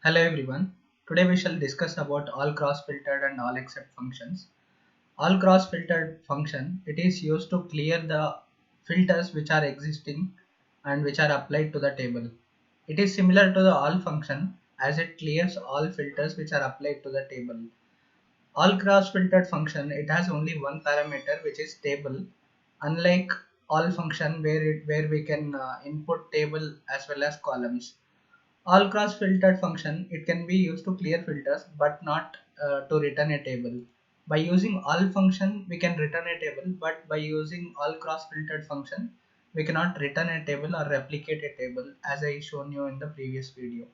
Hello everyone. Today we shall discuss about all cross-filtered and all except functions. All cross-filtered function, it is used to clear the filters which are existing and which are applied to the table. It is similar to the all function as it clears all filters which are applied to the table. All cross-filtered function, it has only one parameter which is table, unlike all function where we can input table as well as columns. All cross filtered function, it can be used to clear filters but not to return a table. By using all function we can return a table, but by using all cross filtered function we cannot return a table or replicate a table as I shown you in the previous video.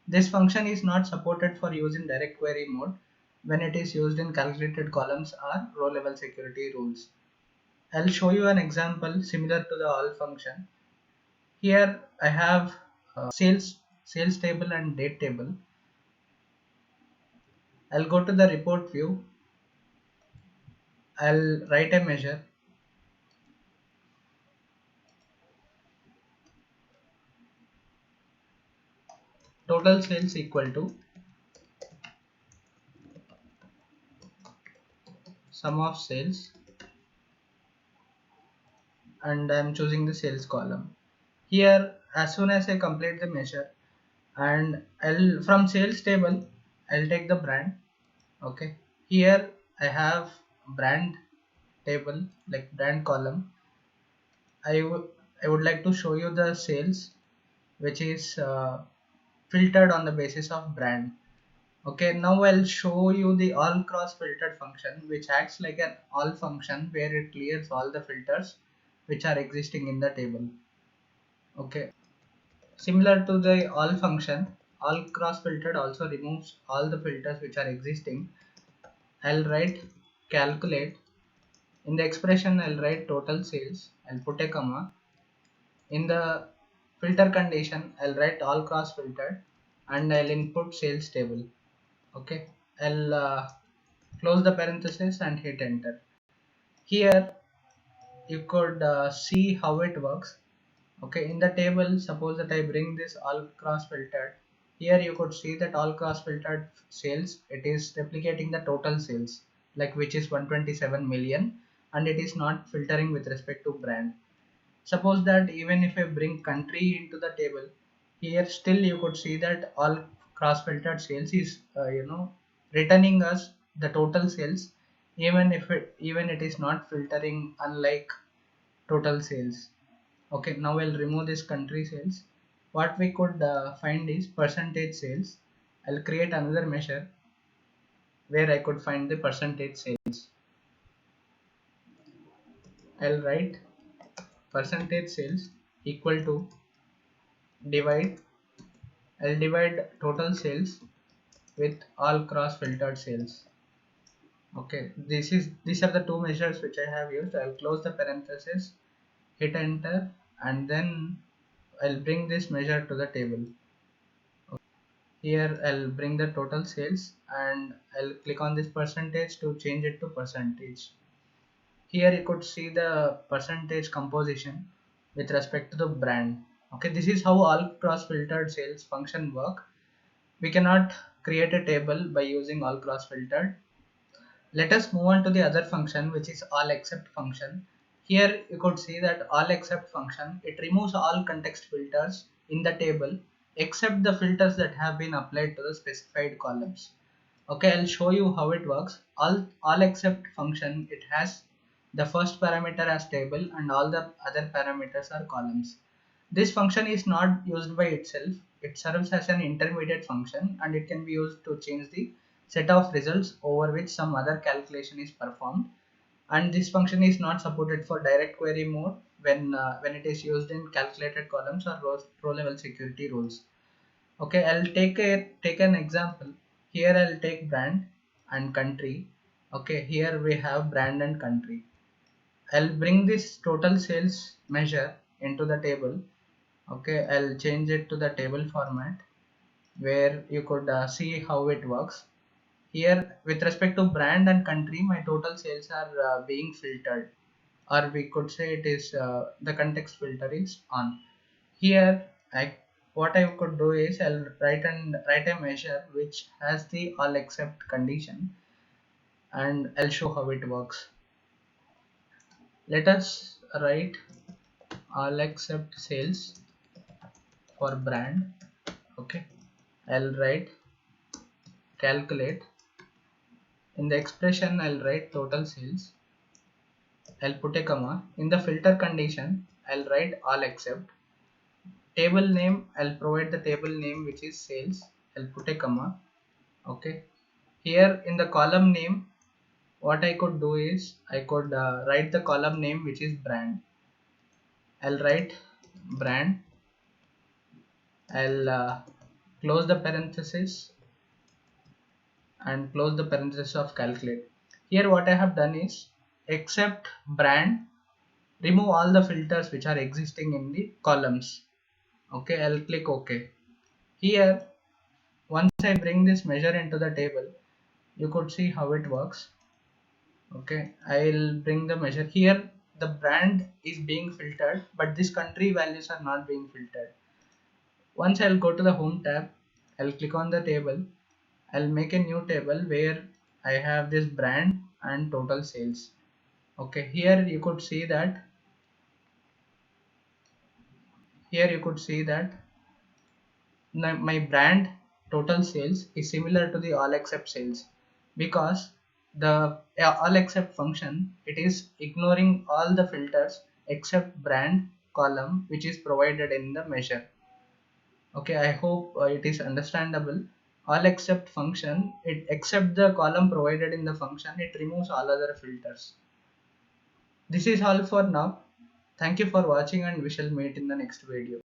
This function is not supported for use in direct query mode when it is used in calculated columns or row level security rules. I'll show you an example similar to the all function. Here I have sales table and date table. I'll go to the report view. I'll write a measure. Total sales equal to sum of sales, and I'm choosing the sales column. Here, as soon as I complete the measure, and I'll from sales table, I'll take the brand. Okay. Here I have brand table, like brand column. I would like to show you the sales which is filtered on the basis of brand. Okay, now I'll show you the all cross filtered function, which acts like an all function where it clears all the filters which are existing in the table. Okay, similar to the all function, all cross filtered also removes all the filters which are existing. I'll write calculate. In the expression I'll write total sales. I'll put a comma. In the filter condition I'll write all cross filtered and I'll input sales table. Okay, I'll close the parenthesis and hit enter. Here you could see how it works. Okay, in the table, suppose that I bring this all cross filtered. Here you could see that all cross filtered sales, it is replicating the total sales, like which is 127 million, and it is not filtering with respect to brand. Suppose that even if I bring country into the table, here still you could see that all cross filtered sales is returning us the total sales, even it is not filtering unlike total sales. Okay, now I'll remove this country sales. What we could find is percentage sales. I'll create another measure where I could find the percentage sales. I'll write percentage sales equal to divide. I'll divide total sales with all cross filtered sales. Okay, these are the two measures which I have used. I'll close the parenthesis, hit enter, and then I'll bring this measure to the table. Here I'll bring the total sales and I'll click on this percentage to change it to percentage. Here you could see the percentage composition with respect to the brand. Okay, this is how all cross filtered sales function work. We cannot create a table by using all cross filtered. Let us move on to the other function, which is all except function. Here you could see that all except function, it removes all context filters in the table except the filters that have been applied to the specified columns. Okay, I'll show you how it works. All except function, it has the first parameter as table and all the other parameters are columns. This function is not used by itself. It serves as an intermediate function and it can be used to change the set of results over which some other calculation is performed. And this function is not supported for direct query mode when it is used in calculated columns or row level security rules. Okay, I'll take an example. Here I'll take brand and country. Okay, here we have brand and country. I'll bring this total sales measure into the table. Okay, I'll change it to the table format where you could see how it works. Here with respect to brand and country, my total sales are being filtered, or we could say it is the context filter is on. Here what I could do is I'll write a measure which has the all except condition, and I'll show how it works. Let us write all except sales for brand. Okay, I'll write calculate. In the expression I'll write total sales. I'll put a comma. In the filter condition I'll write all except. Table name, I'll provide the table name which is sales. I'll put a comma. Okay, here in the column name, what I could do is I could write the column name which is brand. I'll write brand. I'll close the parenthesis and close the parenthesis of calculate. Here what I have done is except brand, remove all the filters which are existing in the columns. Okay, I'll click OK. Here once I bring this measure into the table, you could see how it works. Okay, I'll bring the measure. Here the brand is being filtered, but this country values are not being filtered. Once I'll go to the home tab, I'll click on the table. I'll make a new table where I have this brand and total sales. Okay, here you could see that my brand total sales is similar to the all except sales, because the all except function, it is ignoring all the filters except brand column which is provided in the measure. Okay, I hope it is understandable. All except function, it except the column provided in the function, it removes all other filters. This is all for now. Thank you for watching, and we shall meet in the next video.